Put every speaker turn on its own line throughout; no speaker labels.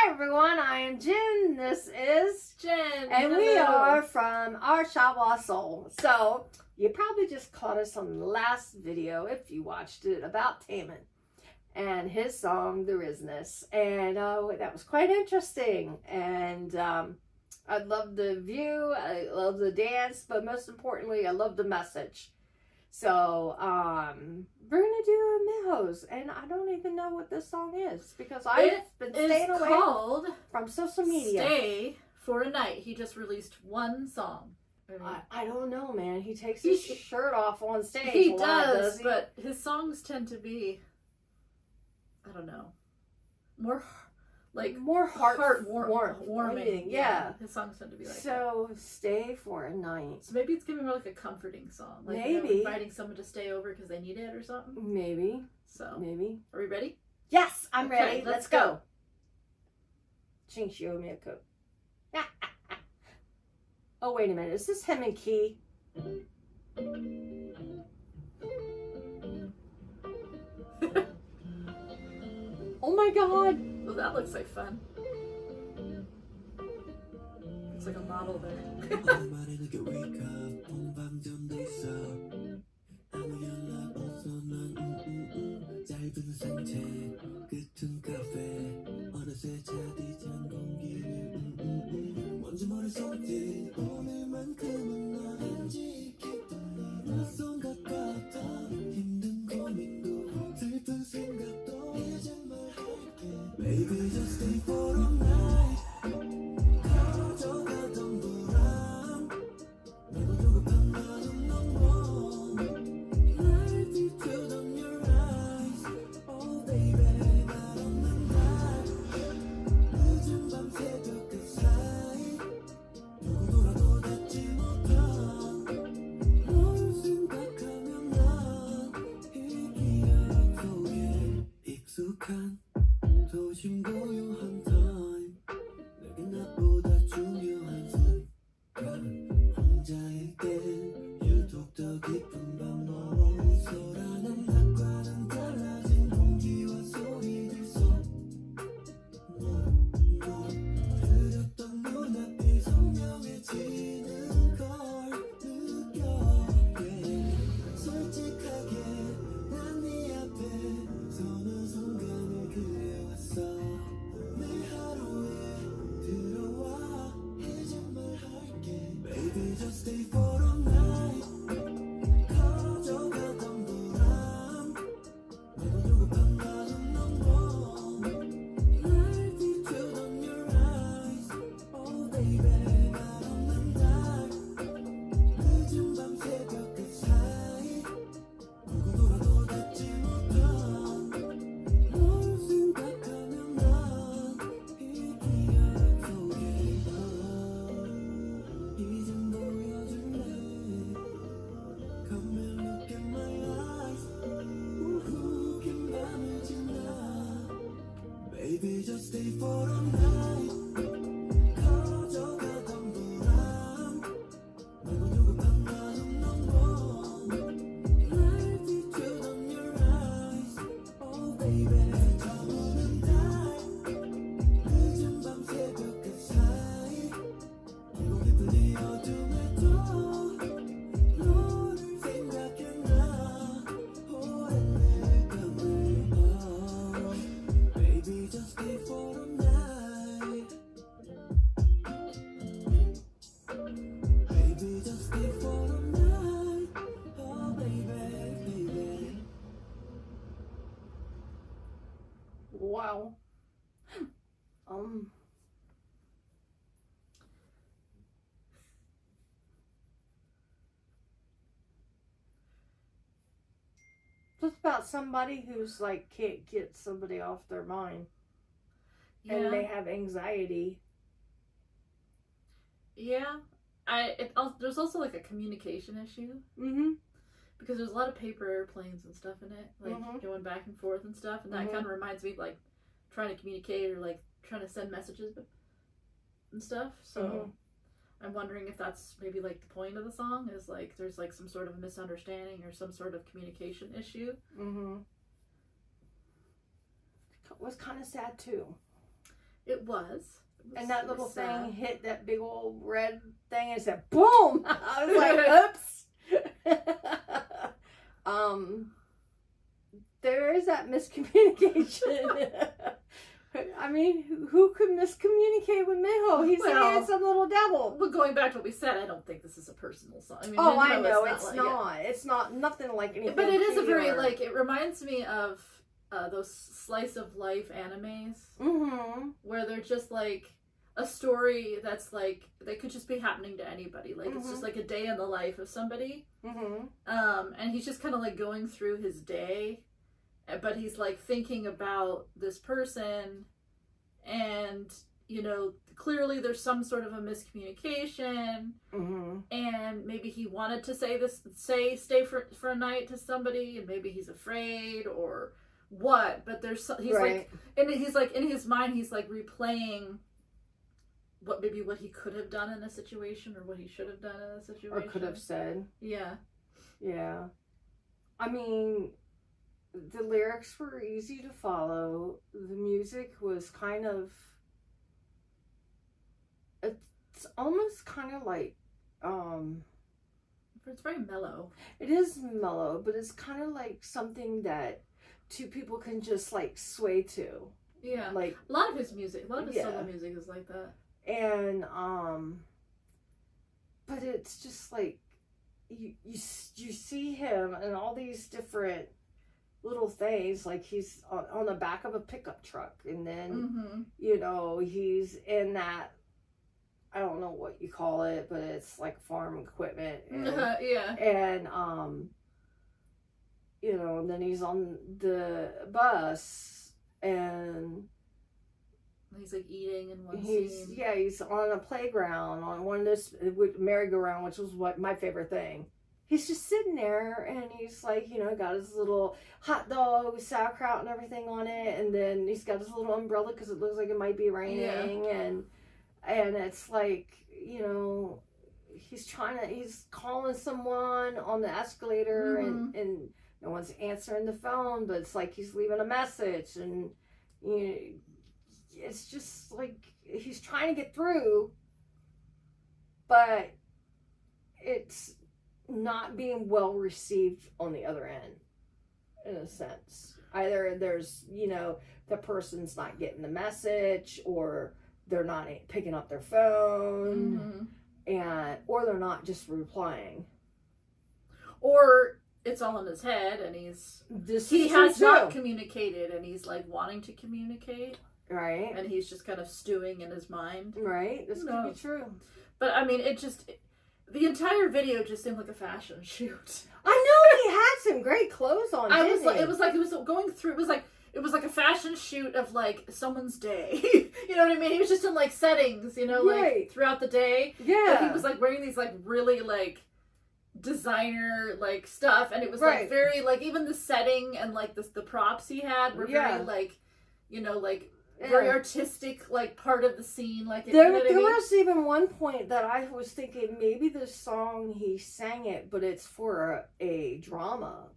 Hi everyone, I am Jen. This is
Jen.
and
hello.
we are from our Shawol Soul. So you probably just caught us on the last video, if you watched it, about Thematic and his song, The Risness. And that was quite interesting. And I love the view, I love the dance, but most importantly, I love the message. So, we're going to do Minho's, and I don't even know what this song is, because I've been staying away from social media.
Stay for a Night. He just released one song.
I don't know, man. He takes his shirt off on stage.
He does, but his songs tend to be, I don't know, more heartwarming.
Yeah.
His songs tend to be like
so that. Stay for a night.
So maybe it's giving more like a comforting song. Like,
maybe.
Inviting someone to stay over because they need it or something.
Maybe.
So.
Maybe.
Are we ready?
Yes, I'm ready. Let's go. Ching, she owed me a coat. Oh, wait a minute. Is this him and Key? Oh my god!
Well, that looks like fun. Looks like a model there.
Baby, just stay for a night. 가져가던 불안 너도 조급한 마음 넘어 날 비추던 your eyes. Oh baby, 날 없는 날 늦은 밤 새벽 그 사이 누구더라도 닿지 못한 널 생각하면 난 이 기억 속에 익숙한 도심 고요한 타임 내게 나보다 중요한 순간 혼자일 땐 유독 더 깊은 밤 너무서라는 낮과는 달라진 공기와 소리들 속 널 그렸던 눈앞이 선명해지는 걸 느껴 솔직하게 난 네 앞에 서는 순간을 그려왔어 내 하루에 들어와 이제 말할게 Baby just stay for a night 가져가던 불안 너도 조급한 마음 넘어 날 비추던 your eyes Oh baby 날 없는 날 늦은 밤 새벽 그 사이 누구더라도 닿지 못한 널 생각하면 난 이 기억 속에 이젠 보여줄래 Come and look at my eyes 우후 긴 밤을 지나 Baby just stay for a night 가져가던 불안 너도 조급한 마음 넘어 날 비추던 your eyes Oh baby 저무는 달 늦은 밤 새벽 그 사이 깊고 깊은 이 어둠에도 너를 생각했나 오랜 내 밤을 Baby just stay for a night Baby just stay for a night Oh baby baby
Wow. Just about somebody who's like can't get somebody off their mind.
Yeah.
And they have anxiety.
Yeah. There's also like a communication issue.
Mm-hmm.
Because there's a lot of paper airplanes and stuff in it, like going back and forth and stuff, and that kind of reminds me of like trying to communicate or like trying to send messages and stuff. So I'm wondering if that's maybe like the point of the song is like there's like some sort of misunderstanding or some sort of communication issue.
It was kind of sad too.
It was.
And that little
sad.
thing hit that big old red thing and said, boom! I was like, oops. There is that miscommunication. I mean, who could miscommunicate with Minho? He's a handsome little devil.
But going back to what we said, I don't think this is a personal song. I mean,
oh,
Minho
I know,
it's not.
It's not nothing like anything.
But it is a very, like, it reminds me of those slice of life animes.
Mm-hmm.
Where they're just like a story that's like, that could just be happening to anybody. Like, it's just like a day in the life of somebody.
Mm-hmm.
And he's just kind of like going through his day. But he's like thinking about this person, and you know, clearly there's some sort of a miscommunication, and maybe he wanted to stay for a night to somebody, and maybe he's afraid or what. But he's like in his mind, he's like replaying what he could have done in a situation, or what he should have done in a situation,
or could have said.
Yeah.
I mean, the lyrics were easy to follow. The music was kind of, it's almost kind of like,
it's very mellow.
It is mellow, but it's kind of like something that two people can just like sway to.
Yeah.
Like
a lot of his solo music is like that.
And but it's just like you see him and all these different little things, like he's on the back of a pickup truck, and then you know, he's in that, I don't know what you call it, but it's like farm equipment, and, and you know, and then he's on the bus, and
he's like eating in one scene.
Yeah, he's on a playground on one of this merry-go-round, which was my favorite thing. He's just sitting there, and he's like, you know, got his little hot dog with sauerkraut and everything on it, and then he's got his little umbrella because it looks like it might be raining, and it's like, you know, he's calling someone on the escalator, and no one's answering the phone, but it's like he's leaving a message, and you know, it's just like he's trying to get through, but it's not being well received on the other end, in a sense. Either there's, you know, the person's not getting the message, or they're not picking up their phone, or they're not just replying,
or it's all in his head, and he has not communicated, and he's like wanting to communicate,
right? And
he's just kind of stewing in his mind,
right? This could be true,
but I mean, the entire video just seemed like a fashion shoot.
I know, he had some great clothes on.
It was like a fashion shoot of like someone's day. You know what I mean? He was just in like settings, you know, like throughout the day.
Yeah.
And he was like wearing these like really like designer like stuff, and it was like very like, even the setting and like the props he had were very like, you know, like very artistic, like part of the scene. Like
there was even one point that I was thinking maybe this song he sang it, but it's for a drama,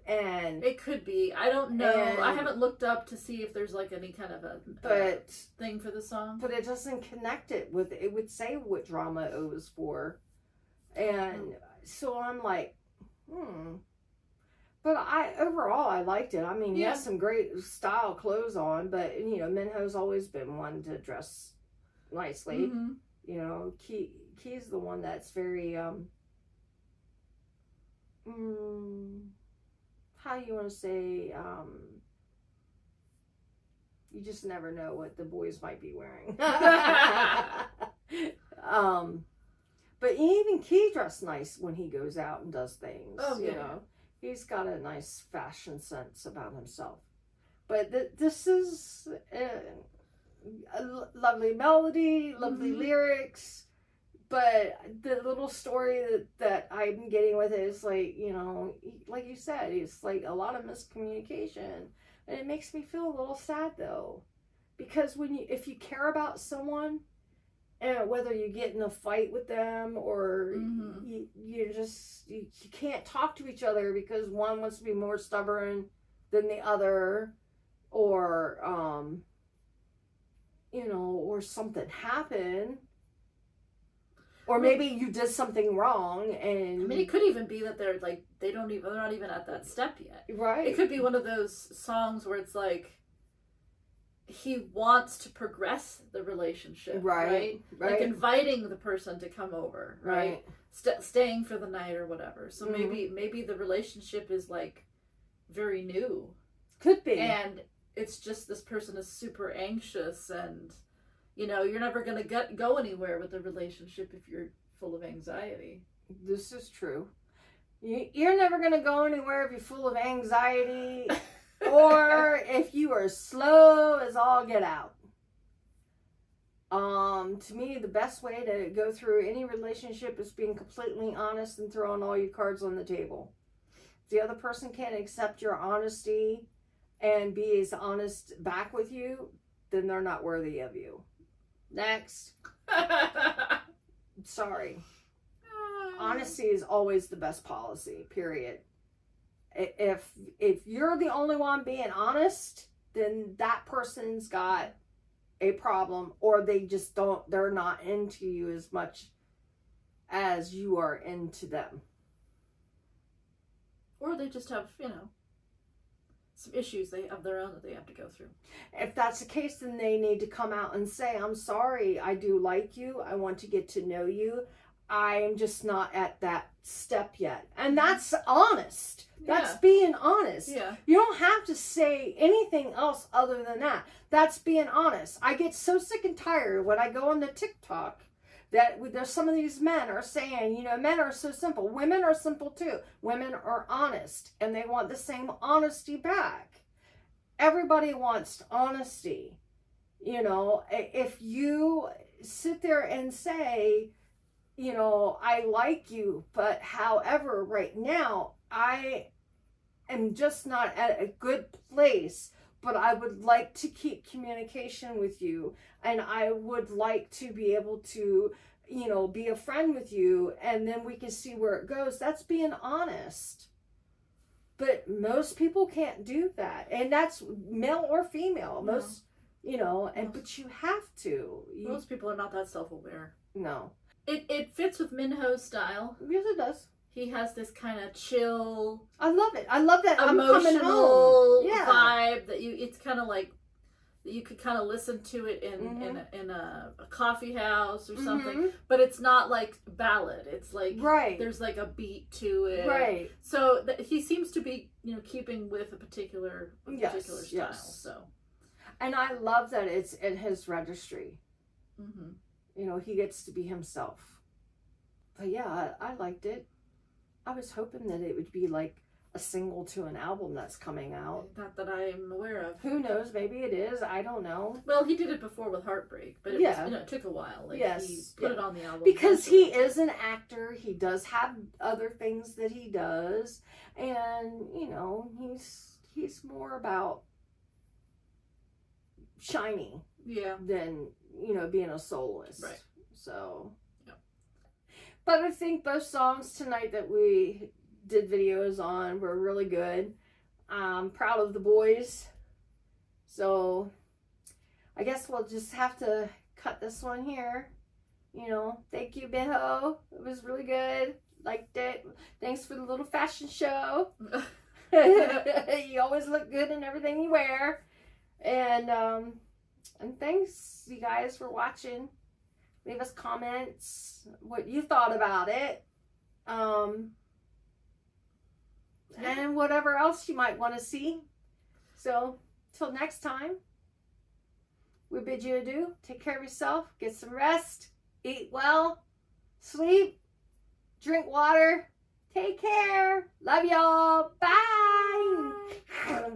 and
it could be. I don't know. I haven't looked up to see if there's like any kind of a thing for the song,
but it doesn't connect it with. It would say what drama it was for, and so I'm like, But overall I liked it. I mean, he has some great style clothes on, but you know, Minho's always been one to dress nicely. You know, Key's the one that's very how do you want to say, you just never know what the boys might be wearing. But even Key dressed nice when he goes out and does things. You know, he's got a nice fashion sense about himself. But this is a lovely melody, lovely lyrics. But the little story that I'm getting with it is like, you know, like you said, it's like a lot of miscommunication. And it makes me feel a little sad though. Because if you care about someone, and whether you get in a fight with them or you can't talk to each other because one wants to be more stubborn than the other, or or something happened. Or maybe you did something wrong, and
I mean, it could even be that they're like they're not even at that step yet.
Right.
It could be one of those songs where it's like he wants to progress the relationship, right? Like inviting the person to come over, right? Staying for the night or whatever. So maybe the relationship is like very new.
Could be.
And it's just this person is super anxious, and you're never going to go anywhere with the relationship if you're full of anxiety.
This is true. You're never going to go anywhere if you're full of anxiety or if you are slow as all get out. To me, the best way to go through any relationship is being completely honest and throwing all your cards on the table. If the other person can't accept your honesty and be as honest back with you, then they're not worthy of you. Next. Sorry. Honesty is always the best policy, period. If you're the only one being honest, then that person's got a problem, or they're not into you as much as you are into them.
Or they just have, some issues of their own that they have to go through.
If that's the case, then they need to come out and say, I'm sorry, I do like you, I want to get to know you, I'm just not at that step yet. And that's honest. That's being honest.
Yeah.
You don't have to say anything else other than that. That's being honest. I get so sick and tired when I go on the TikTok that there's some of these men are saying, men are so simple. Women are simple too. Women are honest, and they want the same honesty back. Everybody wants honesty. If you sit there and say, I like you, but however, right now, I am just not at a good place, but I would like to keep communication with you, and I would like to be able to, be a friend with you, and then we can see where it goes. That's being honest. But most people can't do that, and that's male or female. Most, but you have to.
Most people are not that self-aware.
No.
It fits with Minho's style.
Yes, it does.
He has this kind of chill.
I love it. I love that
emotional vibe that it's kind of like you could kind of listen to it in a coffee house or something, but it's not like ballad. It's like there's like a beat to it.
Right.
So he seems to be keeping with a particular style.
Yes.
So,
and I love that it's in his registry.
Mm-hmm.
He gets to be himself. But yeah, I liked it. I was hoping that it would be like a single to an album that's coming out.
Not that I'm aware of.
Who knows? Maybe it is. I don't know.
Well, he did it before with Heartbreak, but it took a while. Like, he put it on the album.
Because he is an actor. He does have other things that he does. And, he's more about Shinee.
Yeah.
Than, being a soloist.
Right.
So. But I think both songs tonight that we did videos on were really good. I'm proud of the boys. So I guess we'll just have to cut this one here. Thank you, Minho. It was really good. Liked it. Thanks for the little fashion show. You always look good in everything you wear. And thanks, you guys, for watching. Leave us comments, what you thought about it. And whatever else you might want to see. So, till next time, we bid you adieu. Take care of yourself. Get some rest. Eat well. Sleep. Drink water. Take care. Love y'all. Bye.